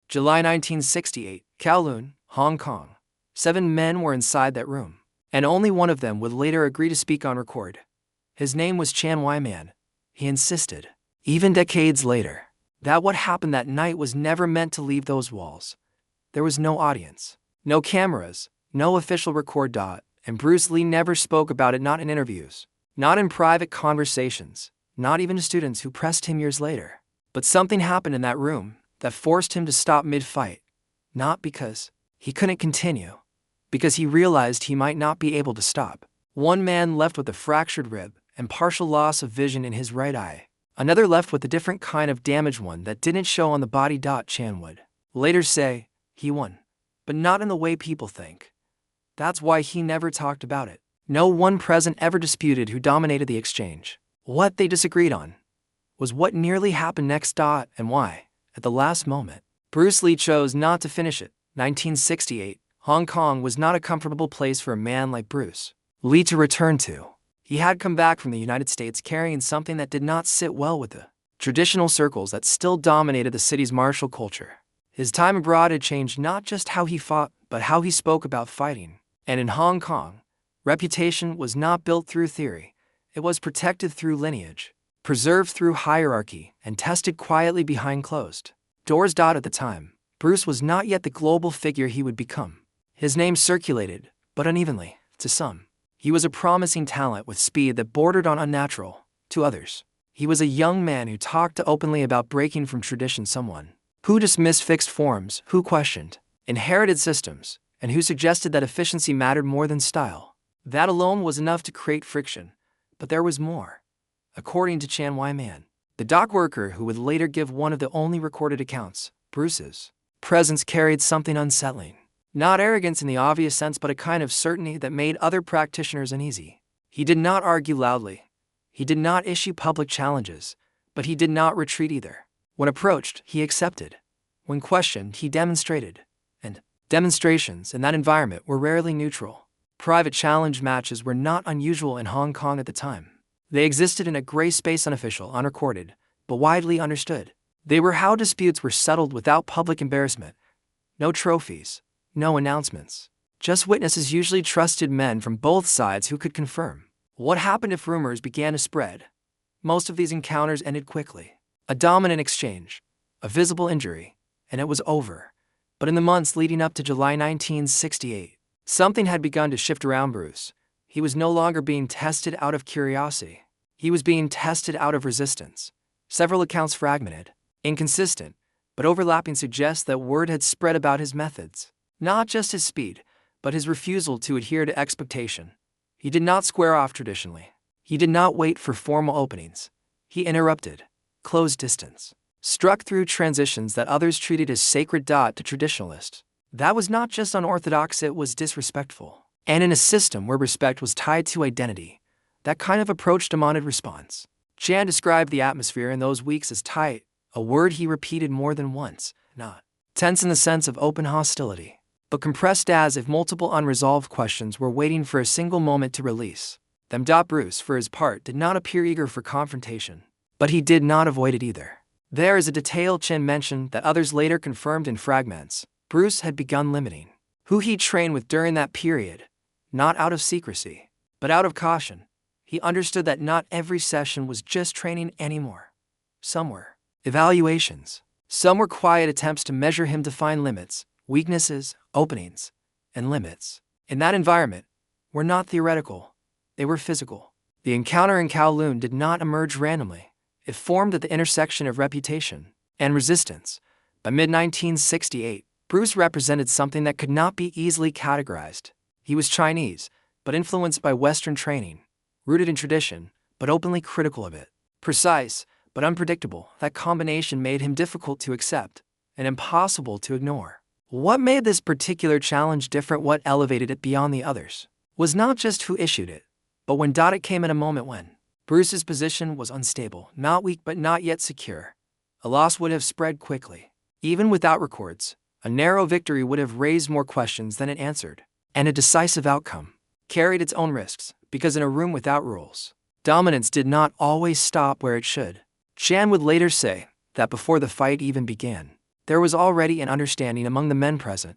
July 1968, Kowloon, Hong Kong. 7 men were inside that room, and only one of them would later agree to speak on record. His name was Chan Wai-man. He insisted, even decades later, that what happened that night was never meant to leave those walls. There was no audience, no cameras, no official record. And Bruce Lee never spoke about it, not in interviews, not in private conversations, not even to students who pressed him years later. But something happened in that room that forced him to stop mid-fight, not because he couldn't continue, because he realized he might not be able to stop. One man left with a fractured rib and partial loss of vision in his right eye. Another left with a different kind of damaged one that didn't show on the body. Chan would later say, he won, but not in the way people think. That's why he never talked about it. No one present ever disputed who dominated the exchange. What they disagreed on was what nearly happened next. And why, at the last moment, Bruce Lee chose not to finish it. 1968, Hong Kong was not a comfortable place for a man like Bruce Lee to return to. He had come back from the United States carrying something that did not sit well with the traditional circles that still dominated the city's martial culture. His time abroad had changed not just how he fought, but how he spoke about fighting. And in Hong Kong, reputation was not built through theory. It was protected through lineage, preserved through hierarchy, and tested quietly behind closed doors. At the time, Bruce was not yet the global figure he would become. His name circulated, but unevenly, to some. He was a promising talent with speed that bordered on unnatural. To others, he was a young man who talked openly about breaking from tradition, someone who dismissed fixed forms, who questioned inherited systems, and who suggested that efficiency mattered more than style. That alone was enough to create friction, but there was more. According to Chan Wai-man, the dock worker who would later give one of the only recorded accounts, Bruce's presence carried something unsettling. Not arrogance in the obvious sense, but a kind of certainty that made other practitioners uneasy. He did not argue loudly. He did not issue public challenges, but he did not retreat either. When approached, he accepted. When questioned, he demonstrated. And demonstrations in that environment were rarely neutral. Private challenge matches were not unusual in Hong Kong at the time. They existed in a gray space, unofficial, unrecorded, but widely understood. They were how disputes were settled without public embarrassment. No trophies, no announcements. Just witnesses, usually trusted men from both sides who could confirm. What happened if rumors began to spread? Most of these encounters ended quickly. A dominant exchange, a visible injury, and it was over. But in the months leading up to July 1968, something had begun to shift around Bruce. He was no longer being tested out of curiosity. He was being tested out of resistance. Several accounts, fragmented, inconsistent, but overlapping, suggest that word had spread about his methods. Not just his speed, but his refusal to adhere to expectation. He did not square off traditionally. He did not wait for formal openings. He interrupted, closed distance, struck through transitions that others treated as sacred. To traditionalists, that was not just unorthodox, it was disrespectful. And in a system where respect was tied to identity, that kind of approach demanded response. Chan described the atmosphere in those weeks as tight, a word he repeated more than once, not tense in the sense of open hostility, but compressed as if multiple unresolved questions were waiting for a single moment to release them. Bruce, for his part, did not appear eager for confrontation, but he did not avoid it either. There is a detail Chan mentioned that others later confirmed in fragments. Bruce had begun limiting who he trained with during that period, not out of secrecy, but out of caution. He understood that not every session was just training anymore. Some were evaluations. Some were quiet attempts to measure him, define limits, weaknesses, openings, and limits. In that environment, were not theoretical, they were physical. The encounter in Kowloon did not emerge randomly. It formed at the intersection of reputation and resistance. By mid-1968, Bruce represented something that could not be easily categorized. He was Chinese, but influenced by Western training, rooted in tradition, but openly critical of it. Precise, but unpredictable, that combination made him difficult to accept and impossible to ignore. What made this particular challenge different, what elevated it beyond the others, was not just who issued it, but when it came at a moment when Bruce's position was unstable, not weak but not yet secure. A loss would have spread quickly. Even without records, a narrow victory would have raised more questions than it answered. And a decisive outcome carried its own risks, because in a room without rules, dominance did not always stop where it should. Chan would later say that before the fight even began, There was already an understanding among the men present.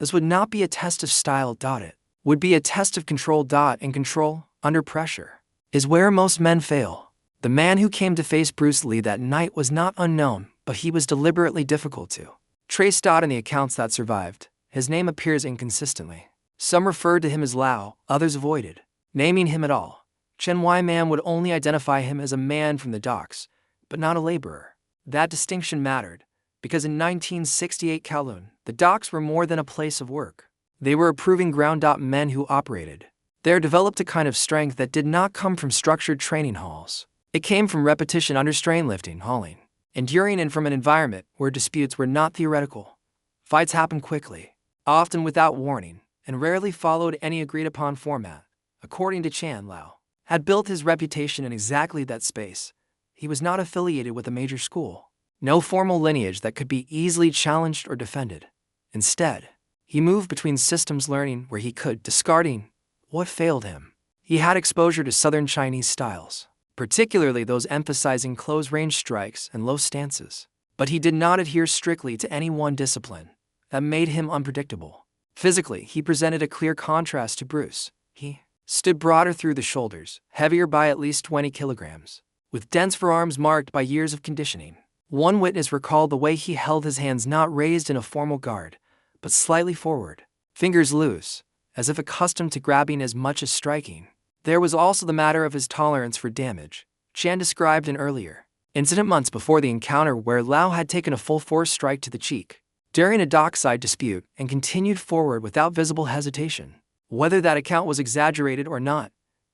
This would not be a test of style. It would be a test of control. And control, under pressure, is where most men fail. The man who came to face Bruce Lee that night was not unknown, but he was deliberately difficult to trace. In the accounts that survived, his name appears inconsistently. Some referred to him as Lau, others avoided naming him at all. Chen Wai Man would only identify him as a man from the docks, but not a laborer. That distinction mattered, because in 1968 Kowloon, the docks were more than a place of work. They were a proving ground. Men who operated there developed a kind of strength that did not come from structured training halls. It came from repetition under strain, lifting, hauling, enduring, and from an environment where disputes were not theoretical. Fights happened quickly, often without warning, and rarely followed any agreed-upon format. According to Chan, Lau had built his reputation in exactly that space. He was not affiliated with a major school, no formal lineage that could be easily challenged or defended. Instead, he moved between systems, learning where he could, discarding what failed him. He had exposure to southern Chinese styles, particularly those emphasizing close-range strikes and low stances. But he did not adhere strictly to any one discipline. That made him unpredictable. Physically, he presented a clear contrast to Bruce. He stood broader through the shoulders, heavier by at least 20 kilograms, with dense forearms marked by years of conditioning. One witness recalled the way he held his hands not raised in a formal guard, but slightly forward, fingers loose, as if accustomed to grabbing as much as striking. There was also the matter of his tolerance for damage. Chan described an earlier incident months before the encounter where Lau had taken a full-force strike to the cheek during a dockside dispute and continued forward without visible hesitation. Whether that account was exaggerated or not,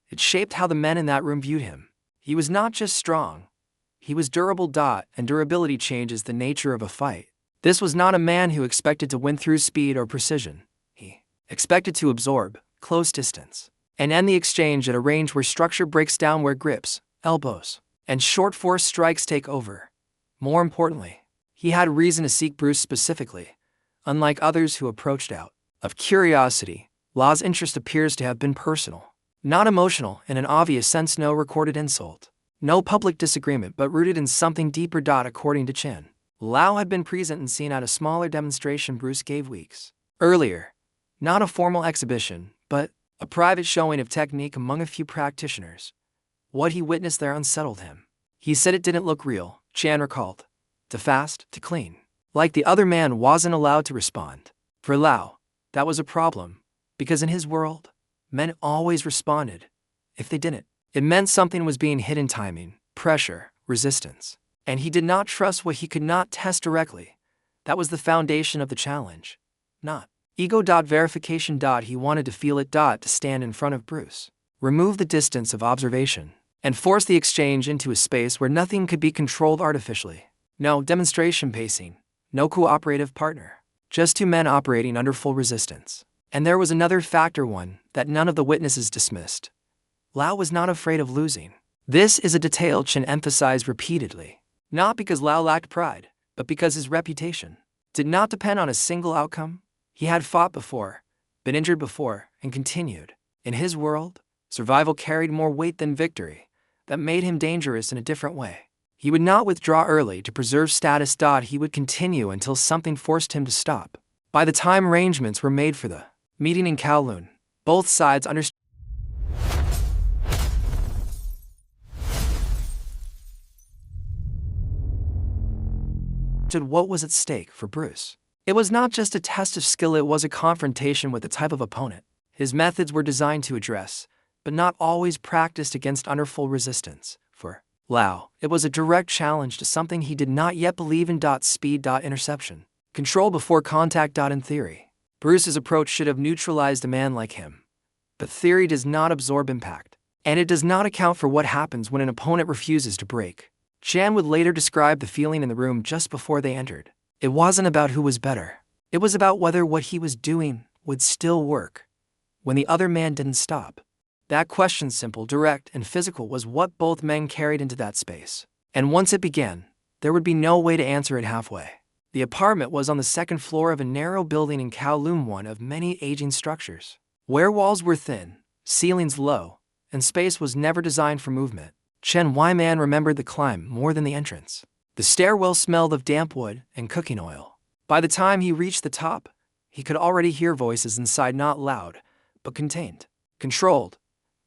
it shaped how the men in that room viewed him. He was not just strong, he was durable. And durability changes the nature of a fight. This was not a man who expected to win through speed or precision. He expected to absorb, close distance, and end the exchange at a range where structure breaks down, where grips, elbows, and short force strikes take over. More importantly, he had reason to seek Bruce specifically. Unlike others who approached out of curiosity, Lau's interest appears to have been personal, not emotional in an obvious sense. No recorded insult, no public disagreement, but rooted in something deeper. According to Chen, Lau had been present and seen at a smaller demonstration Bruce gave weeks earlier. Not a formal exhibition, but a private showing of technique among a few practitioners. What he witnessed there unsettled him. He said it didn't look real, Chan recalled. Too fast, too clean. Like the other man wasn't allowed to respond. For Lau, that was a problem, because in his world, men always responded. If they didn't, it meant something was being hidden: timing, pressure, resistance. And he did not trust what he could not test directly. That was the foundation of the challenge. Not ego. Verification. He wanted to feel it. To stand in front of Bruce, remove the distance of observation, and force the exchange into a space where nothing could be controlled artificially. No demonstration pacing, no cooperative partner, just two men operating under full resistance. And there was another factor, one that none of the witnesses dismissed. Lau was not afraid of losing. This is a detail Chen emphasized repeatedly, not because Lau lacked pride, but because his reputation did not depend on a single outcome. He had fought before, been injured before, and continued. In his world, survival carried more weight than victory. That made him dangerous in a different way. He would not withdraw early to preserve status. He would continue until something forced him to stop. By the time arrangements were made for the meeting in Kowloon, both sides understood what was at stake for Bruce. It was not just a test of skill, it was a confrontation with the type of opponent his methods were designed to address, but not always practiced against under full resistance. For Lau, it was a direct challenge to something he did not yet believe in. Speed. Interception. Control before contact. In theory, Bruce's approach should have neutralized a man like him. But theory does not absorb impact, and it does not account for what happens when an opponent refuses to break. Chan would later describe the feeling in the room just before they entered. It wasn't about who was better. It was about whether what he was doing would still work when the other man didn't stop. That question, simple, direct, and physical, was what both men carried into that space. And once it began, there would be no way to answer it halfway. The apartment was on the second floor of a narrow building in Kowloon, one of many aging structures, where walls were thin, ceilings low, and space was never designed for movement. Chen Wai-man remembered the climb more than the entrance. The stairwell smelled of damp wood and cooking oil. By the time he reached the top, he could already hear voices inside, not loud, but contained, controlled.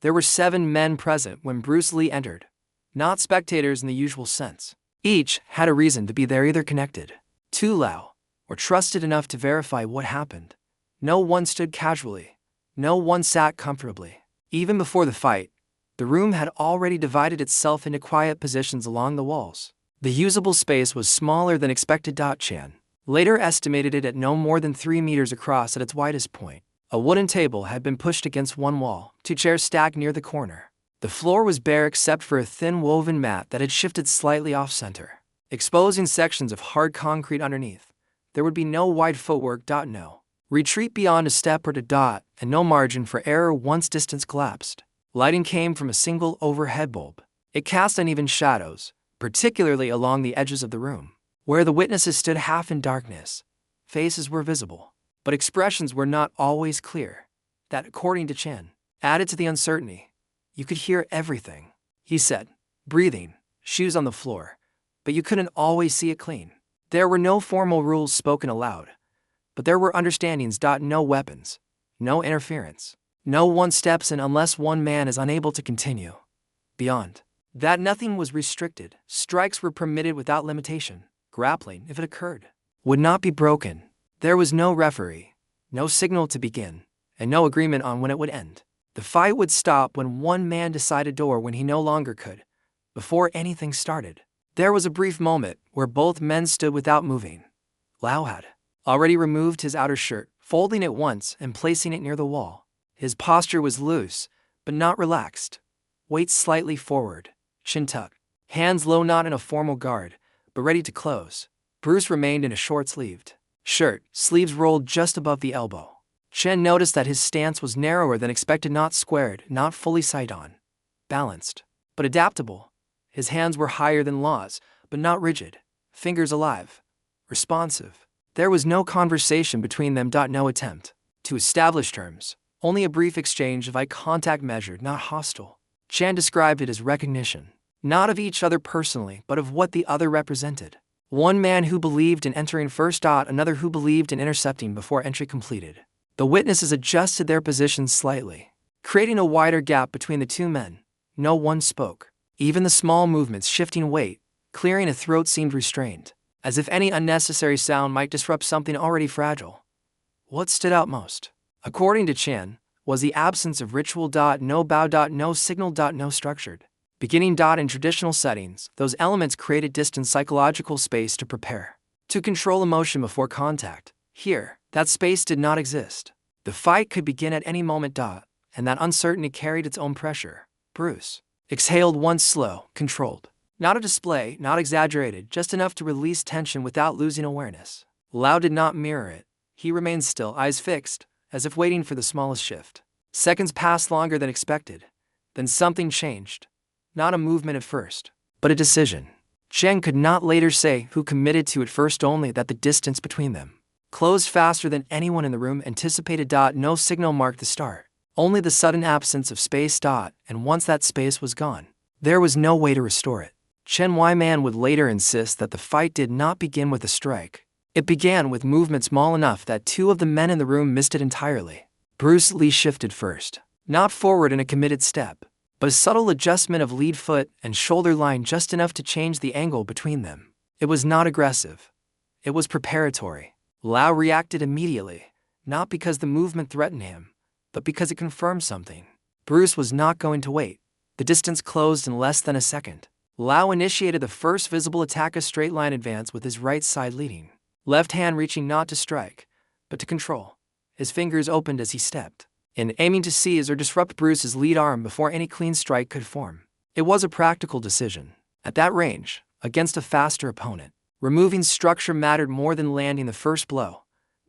There were 7 men present when Bruce Lee entered, not spectators in the usual sense. Each had a reason to be there, either connected to Lau or trusted enough to verify what happened. No one stood casually. No one sat comfortably. Even before the fight, the room had already divided itself into quiet positions along the walls. The usable space was smaller than expected. Chan later estimated it at no more than 3 meters across at its widest point. A wooden table had been pushed against one wall, 2 chairs stacked near the corner. The floor was bare except for a thin woven mat that had shifted slightly off-center, exposing sections of hard concrete underneath. There would be no wide footwork. No retreat beyond a step or two. And no margin for error once distance collapsed. Lighting came from a single overhead bulb. It cast uneven shadows, particularly along the edges of the room. Where the witnesses stood half in darkness, faces were visible, but expressions were not always clear. That, according to Chen, added to the uncertainty. You could hear everything, he said, breathing, shoes on the floor, but you couldn't always see it clean. There were no formal rules spoken aloud, but there were understandings. No weapons, no interference, no one steps in unless one man is unable to continue. Beyond that, nothing was restricted. Strikes were permitted without limitation. Grappling, if it occurred, would not be broken. There was no referee, no signal to begin, and no agreement on when it would end. The fight would stop when one man decided or when he no longer could. Before anything started, there was a brief moment where both men stood without moving. Lau had already removed his outer shirt, folding it once and placing it near the wall. His posture was loose, but not relaxed. Weight slightly forward, chin tucked, hands low, not in a formal guard, but ready to close. Bruce remained in a short-sleeved shirt, sleeves rolled just above the elbow. Chen noticed that his stance was narrower than expected, not squared, not fully side-on, balanced, but adaptable. His hands were higher than Lau's, but not rigid, fingers alive, responsive. There was no conversation between them. No attempt to establish terms, only a brief exchange of eye contact measured, not hostile. Chan described it as recognition, not of each other personally, but of what the other represented. One man who believed in entering first. Another who believed in intercepting before entry completed. The witnesses adjusted their positions slightly, creating a wider gap between the 2 men. No one spoke. Even the small movements, shifting weight, clearing a throat, seemed restrained, as if any unnecessary sound might disrupt something already fragile. What stood out most, according to Chan, was the absence of ritual. No bow. No signal. No structured beginning. In traditional settings, those elements created distant psychological space to prepare, to control emotion before contact. Here, that space did not exist. The fight could begin at any moment. And that uncertainty carried its own pressure. Bruce exhaled once, slow, controlled. Not a display, not exaggerated, just enough to release tension without losing awareness. Lau did not mirror it. He remained still, eyes fixed, as if waiting for the smallest shift. Seconds passed longer than expected. Then something changed. Not a movement at first, but a decision. Chen could not later say who committed to it first, only that the distance between them closed faster than anyone in the room anticipated. No signal marked the start, only the sudden absence of space. And once that space was gone, there was no way to restore it. Chen Wyman would later insist that the fight did not begin with a strike. It began with movement small enough that 2 of the men in the room missed it entirely. Bruce Lee shifted first, not forward in a committed step, but a subtle adjustment of lead foot and shoulder line, just enough to change the angle between them. It was not aggressive. It was preparatory. Lau reacted immediately, not because the movement threatened him, but because it confirmed something. Bruce was not going to wait. The distance closed in less than a second. Lau initiated the first visible attack, a straight line advance with his right side leading, left hand reaching not to strike, but to control. His fingers opened as he stepped in, aiming to seize or disrupt Bruce's lead arm before any clean strike could form. It was a practical decision. At that range, against a faster opponent, removing structure mattered more than landing the first blow,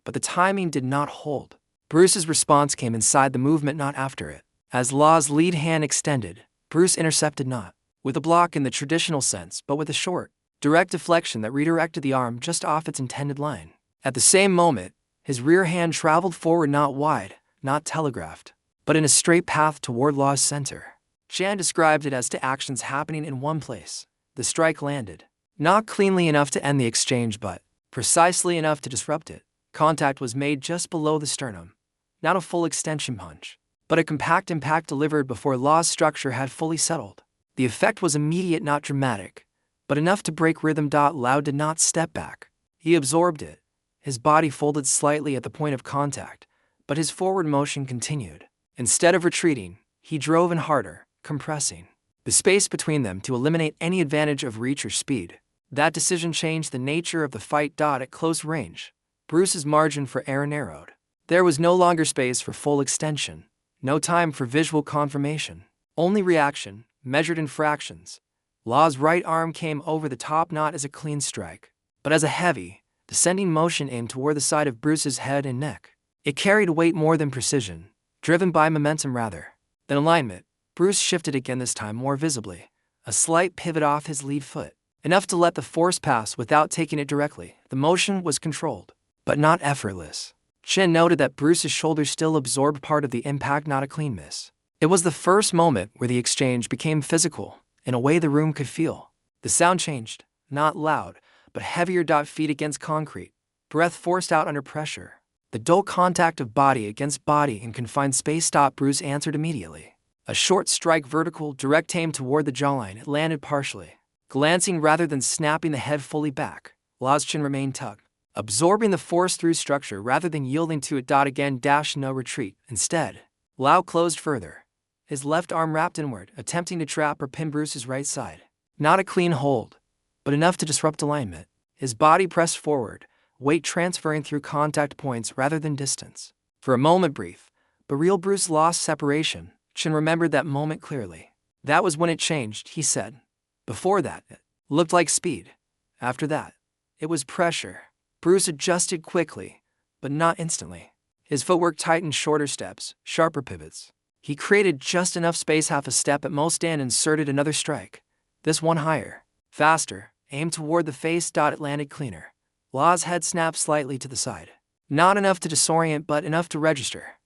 but the timing did not hold. Bruce's response came inside the movement, not after it. As Lau's lead hand extended, Bruce intercepted not with a block in the traditional sense, but with a short, direct deflection that redirected the arm just off its intended line. At the same moment, his rear hand traveled forward, not wide, not telegraphed, but in a straight path toward Lau's center. Chan described it as 2 actions happening in one place. The strike landed, not cleanly enough to end the exchange, but precisely enough to disrupt it. Contact was made just below the sternum. Not a full extension punch, but a compact impact delivered before Law's structure had fully settled. The effect was immediate, not dramatic, but enough to break rhythm. Lau did not step back. He absorbed it. His body folded slightly at the point of contact, but his forward motion continued. Instead of retreating, he drove in harder, compressing the space between them to eliminate any advantage of reach or speed. That decision changed the nature of the fight. At close range, Bruce's margin for error narrowed. There was no longer space for full extension, no time for visual confirmation, only reaction, measured in fractions. Law's right arm came over the top not as a clean strike, but as a heavy, descending motion aimed toward the side of Bruce's head and neck. It carried weight more than precision, driven by momentum rather than alignment. Bruce shifted again, this time more visibly, a slight pivot off his lead foot, enough to let the force pass without taking it directly. The motion was controlled, but not effortless. Chen noted that Bruce's shoulder still absorbed part of the impact, not a clean miss. It was the first moment where the exchange became physical, in a way the room could feel. The sound changed, not loud, but heavier. Feet against concrete, breath forced out under pressure. The dull contact of body against body in confined space. Bruce answered immediately. A short strike, vertical, direct aim toward the jawline. It landed partially, glancing rather than snapping the head fully back. Law's chin remained tugged, absorbing the force through structure rather than yielding to it. Again, no retreat. Instead, Lau closed further, his left arm wrapped inward, attempting to trap or pin Bruce's right side. Not a clean hold, but enough to disrupt alignment. His body pressed forward, weight transferring through contact points rather than distance. For a moment brief, but real, Bruce lost separation. Chen remembered that moment clearly. That was when it changed, he said. Before that, it looked like speed. After that, it was pressure. Bruce adjusted quickly, but not instantly. His footwork tightened, shorter steps, sharper pivots. He created just enough space, half a step at most, and inserted another strike. This one higher, faster, aimed toward the face. It landed cleaner. Law's head snapped slightly to the side. Not enough to disorient, but enough to register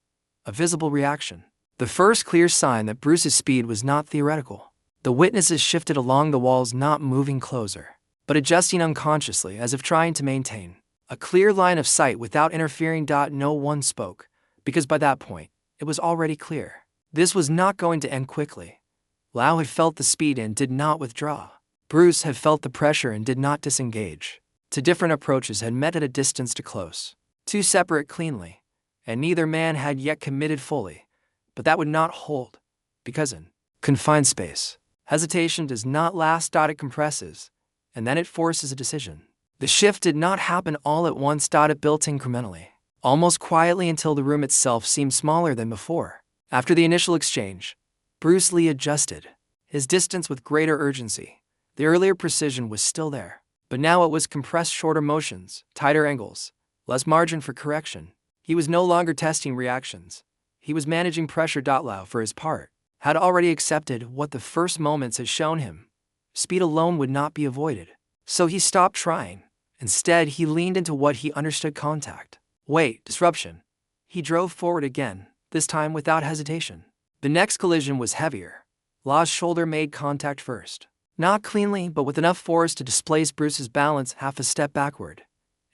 a visible reaction. The first clear sign that Bruce's speed was not theoretical. The witnesses shifted along the walls, not moving closer, but adjusting unconsciously, as if trying to maintain a clear line of sight without interfering. No one spoke, because by that point, it was already clear. This was not going to end quickly. Lau had felt the speed and did not withdraw. Bruce had felt the pressure and did not disengage. Two different approaches had met at a distance to close, two separate cleanly, and neither man had yet committed fully. But that would not hold, because in confined space, hesitation does not last. It compresses, and then it forces a decision. The shift did not happen all at once. It built incrementally, almost quietly, until the room itself seemed smaller than before. After the initial exchange, Bruce Lee adjusted his distance with greater urgency. The earlier precision was still there, but now it was compressed, shorter motions, tighter angles, less margin for correction. He was no longer testing reactions. He was managing pressure. Lau, for his part, had already accepted what the first moments had shown him. Speed alone would not be avoided. So he stopped trying. Instead, he leaned into what he understood: contact, weight, disruption. He drove forward again, this time without hesitation. The next collision was heavier. Law's shoulder made contact first. Not cleanly, but with enough force to displace Bruce's balance half a step backward.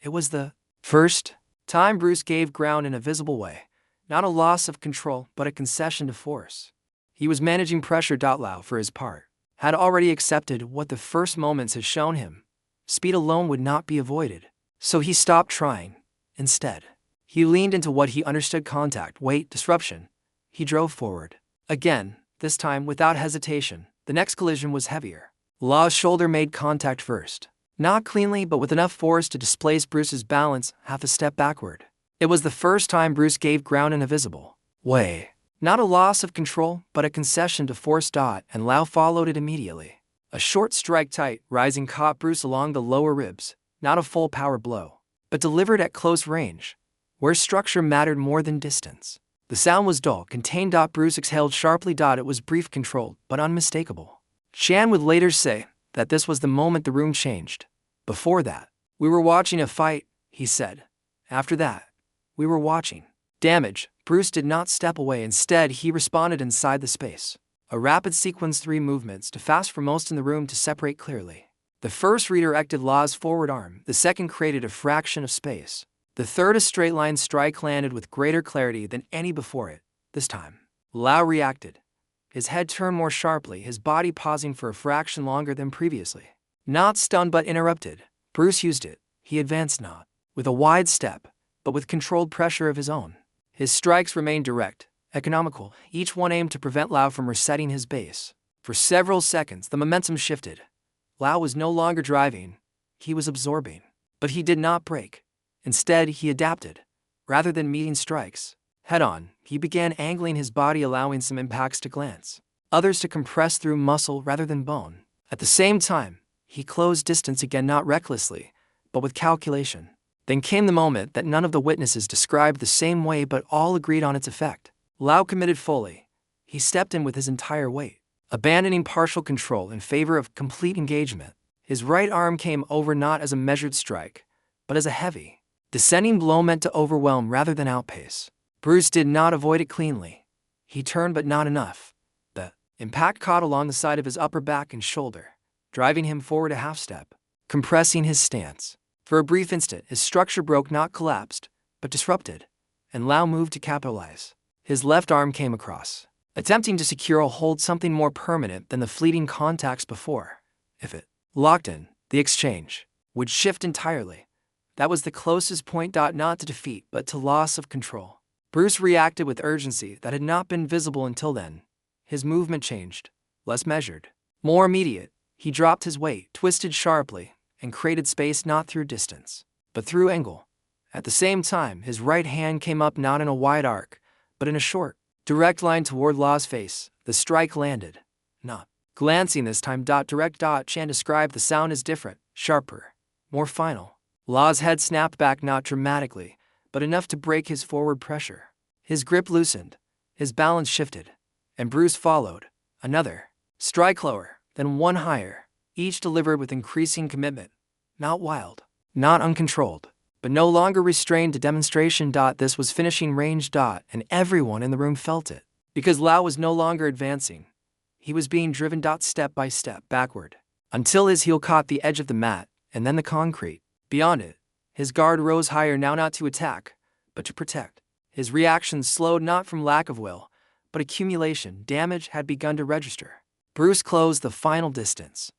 It was the first time Bruce gave ground in a visible way. Not a loss of control, but a concession to force. He was managing pressure. Lau, for his part, had already accepted what the first moments had shown him. Speed alone would not be avoided. So he stopped trying. Instead, he leaned into what he understood: contact, weight, disruption. He drove forward again, this time without hesitation. The next collision was heavier. Law's shoulder made contact first. Not cleanly, but with enough force to displace Bruce's balance half a step backward. It was the first time Bruce gave ground in a visible way. Not a loss of control, but a concession to force. And Lau followed it immediately. A short strike, tight, rising, caught Bruce along the lower ribs. Not a full power blow, but delivered at close range, where structure mattered more than distance. The sound was dull, contained. Bruce exhaled sharply. It was brief, controlled, but unmistakable. Chan would later say that this was the moment the room changed. Before that, we were watching a fight, he said. After that, we were watching damage. Bruce did not step away. Instead, he responded inside the space. A rapid sequence, 3 movements, too fast for most in the room to separate clearly. The first redirected Lau's forward arm, the second created a fraction of space. The third, a straight-line strike, landed with greater clarity than any before it. This time, Lau reacted. His head turned more sharply, his body pausing for a fraction longer than previously. Not stunned but interrupted, Bruce used it. He advanced not with a wide step, but with controlled pressure of his own. His strikes remained direct, economical, each one aimed to prevent Lau from resetting his base. For several seconds, the momentum shifted. Lau was no longer driving, he was absorbing. But he did not break. Instead, he adapted. Rather than meeting strikes head-on, he began angling his body, allowing some impacts to glance, others to compress through muscle rather than bone. At the same time, he closed distance again, not recklessly, but with calculation. Then came the moment that none of the witnesses described the same way, but all agreed on its effect. Lau committed fully. He stepped in with his entire weight, abandoning partial control in favor of complete engagement. His right arm came over not as a measured strike, but as a heavy, descending blow meant to overwhelm rather than outpace. Bruce did not avoid it cleanly. He turned, but not enough. The impact caught along the side of his upper back and shoulder, driving him forward a half step, compressing his stance. For a brief instant, his structure broke, not collapsed, but disrupted, and Lau moved to capitalize. His left arm came across, attempting to secure a hold, something more permanent than the fleeting contacts before. If it locked in, the exchange would shift entirely. That was the closest point, not to defeat, but to loss of control. Bruce reacted with urgency that had not been visible until then. His movement changed, less measured, more immediate. He dropped his weight, twisted sharply, and created space not through distance, but through angle. At the same time, his right hand came up not in a wide arc, but in a short, direct line toward Lau's face. The strike landed, not glancing this time. Direct. Chan described the sound as different, sharper, more final. Lau's head snapped back, not dramatically, but enough to break his forward pressure. His grip loosened, his balance shifted, and Bruce followed. Another strike, lower, then one higher, each delivered with increasing commitment. Not wild, not uncontrolled, but no longer restrained to demonstration. This was finishing range. And everyone in the room felt it. Because Lau was no longer advancing. He was being driven step by step backward, until his heel caught the edge of the mat, and then the concrete. Beyond it, his guard rose higher, now not to attack, but to protect. His reactions slowed, not from lack of will, but accumulation. Damage had begun to register. Bruce closed the final distance.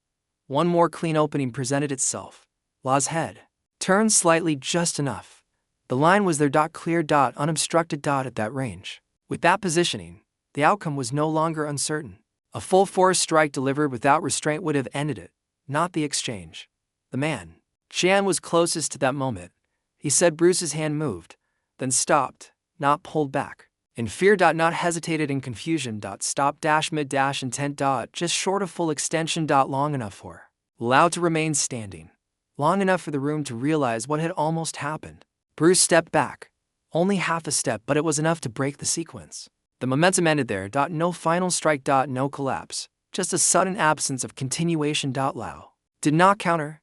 One more clean opening presented itself. Lau's head turned slightly, just enough. The line was there. Clear. Unobstructed. At that range, with that positioning, the outcome was no longer uncertain. A full force strike delivered without restraint would have ended it, not the exchange. The man, Chan, was closest to that moment. He said. Bruce's hand moved, then stopped, not pulled back. In fear. Not hesitated. In confusion. Stop. Mid. Intent. Just short of full extension. Long enough for Lau to remain standing. Long enough for the room to realize what had almost happened. Bruce stepped back. Only half a step, but it was enough to break the sequence. The momentum ended there. No final strike. No collapse. Just a sudden absence of continuation. Lau did not counter.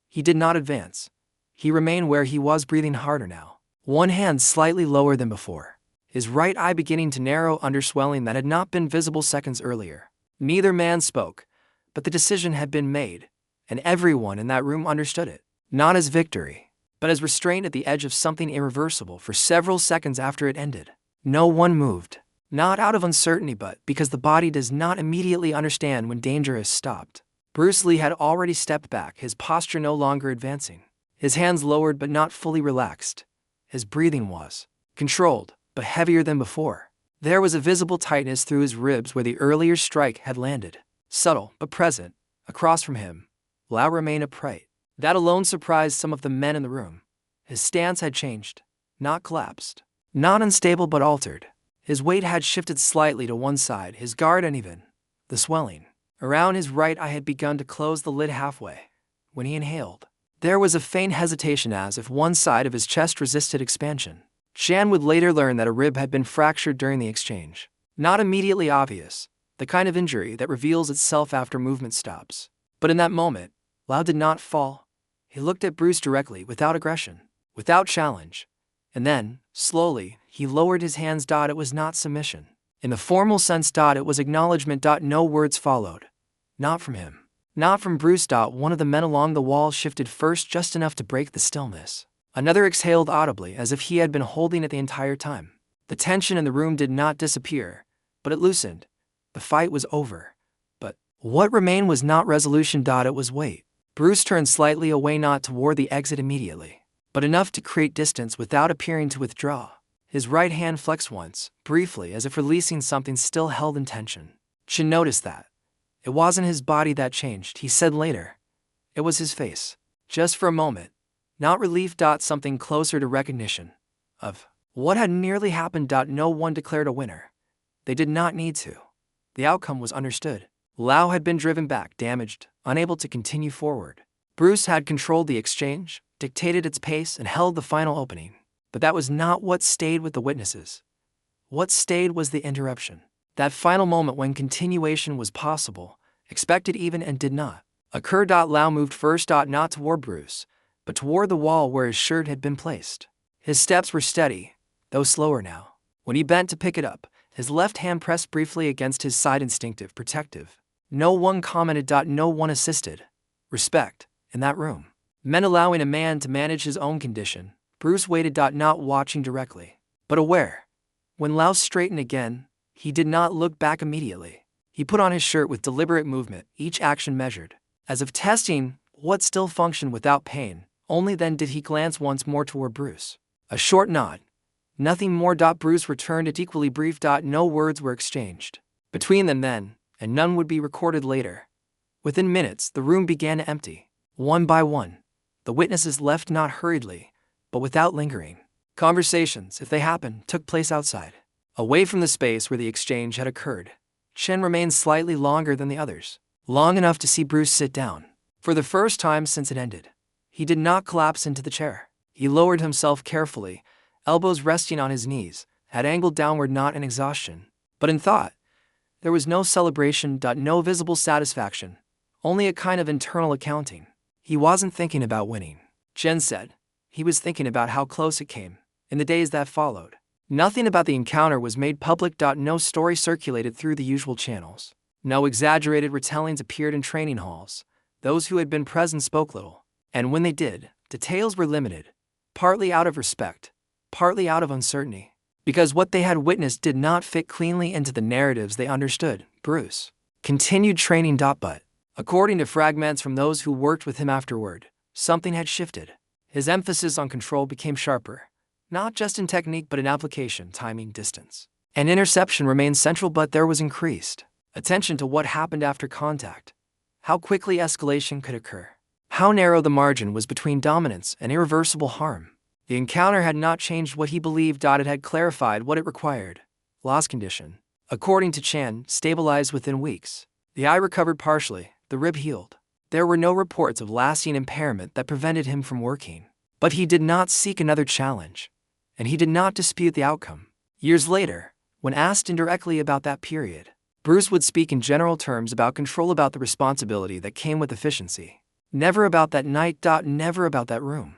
He did not advance. He remained where he was, breathing harder now. One hand slightly lower than before. His right eye beginning to narrow under swelling that had not been visible seconds earlier. Neither man spoke, but the decision had been made, and everyone in that room understood it. Not as victory, but as restraint at the edge of something irreversible. For several seconds after it ended, no one moved. Not out of uncertainty, but because the body does not immediately understand when danger has stopped. Bruce Lee had already stepped back, his posture no longer advancing. His hands lowered but not fully relaxed. His breathing was controlled, but heavier than before. There was a visible tightness through his ribs where the earlier strike had landed. Subtle, but present. Across from him, Lau remained upright. That alone surprised some of the men in the room. His stance had changed, not collapsed. Not unstable, but altered. His weight had shifted slightly to one side, his guard uneven. The swelling around his right eye had begun to close the lid halfway. When he inhaled, there was a faint hesitation, as if one side of his chest resisted expansion. Chan would later learn that a rib had been fractured during the exchange. Not immediately obvious, the kind of injury that reveals itself after movement stops. But in that moment, Lau did not fall. He looked at Bruce directly, without aggression, without challenge. And then, slowly, he lowered his hands. It was not submission. In the formal sense. It was acknowledgement. No words followed. Not from him. Not from Bruce. One of the men along the wall shifted first just enough to break the stillness. Another exhaled audibly as if he had been holding it the entire time. The tension in the room did not disappear, but it loosened. The fight was over. But what remained was not resolution. It was weight. Bruce turned slightly away, not toward the exit immediately, but enough to create distance without appearing to withdraw. His right hand flexed once, briefly, as if releasing something still held in tension. Chen noticed that. It wasn't his body that changed, he said later. It was his face. Just for a moment. Not relief. Something closer to recognition of what had nearly happened. No one declared a winner. They did not need to. The outcome was understood. Lau had been driven back, damaged, unable to continue forward. Bruce had controlled the exchange, dictated its pace, and held the final opening. But that was not what stayed with the witnesses. What stayed was the interruption. That final moment when continuation was possible, expected even, and did not occur. Lau moved first, not toward Bruce, but toward the wall where his shirt had been placed. His steps were steady, though slower now. When he bent to pick it up, his left hand pressed briefly against his side, instinctive, protective. No one commented. No one assisted. Respect, in that room, meant allowing a man to manage his own condition. Bruce waited. Not watching directly, but aware. When Lau straightened again, he did not look back immediately. He put on his shirt with deliberate movement, each action measured, as if testing what still functioned without pain. Only then did he glance once more toward Bruce. A short nod. Nothing more. Bruce returned it, equally brief. No words were exchanged between them then, and none would be recorded later. Within minutes, the room began to empty. One by one, the witnesses left, not hurriedly, but without lingering. Conversations, if they happened, took place outside, away from the space where the exchange had occurred. Chen remained slightly longer than the others, long enough to see Bruce sit down. For the first time since it ended, he did not collapse into the chair. He lowered himself carefully, elbows resting on his knees, head angled downward, not in exhaustion, but in thought. There was no celebration. No visible satisfaction, only a kind of internal accounting. He wasn't thinking about winning, Chen said. He was thinking about how close it came in the days that followed. Nothing about the encounter was made public. No story circulated through the usual channels. No exaggerated retellings appeared in training halls. Those who had been present spoke little, and when they did, details were limited, partly out of respect, partly out of uncertainty, because what they had witnessed did not fit cleanly into the narratives they understood. Bruce continued training. But, according to fragments from those who worked with him afterward, something had shifted. His emphasis on control became sharper, not just in technique but in application, timing, distance. And interception remained central, but there was increased attention to what happened after contact, how quickly escalation could occur, how narrow the margin was between dominance and irreversible harm. The encounter had not changed what he believed. It had clarified what it required. Loss condition, according to Chan, stabilized within weeks. The eye recovered partially, the rib healed. There were no reports of lasting impairment that prevented him from working. But he did not seek another challenge, and he did not dispute the outcome. Years later, when asked indirectly about that period, Bruce would speak in general terms about control, about the responsibility that came with efficiency. Never about that night. Never about that room.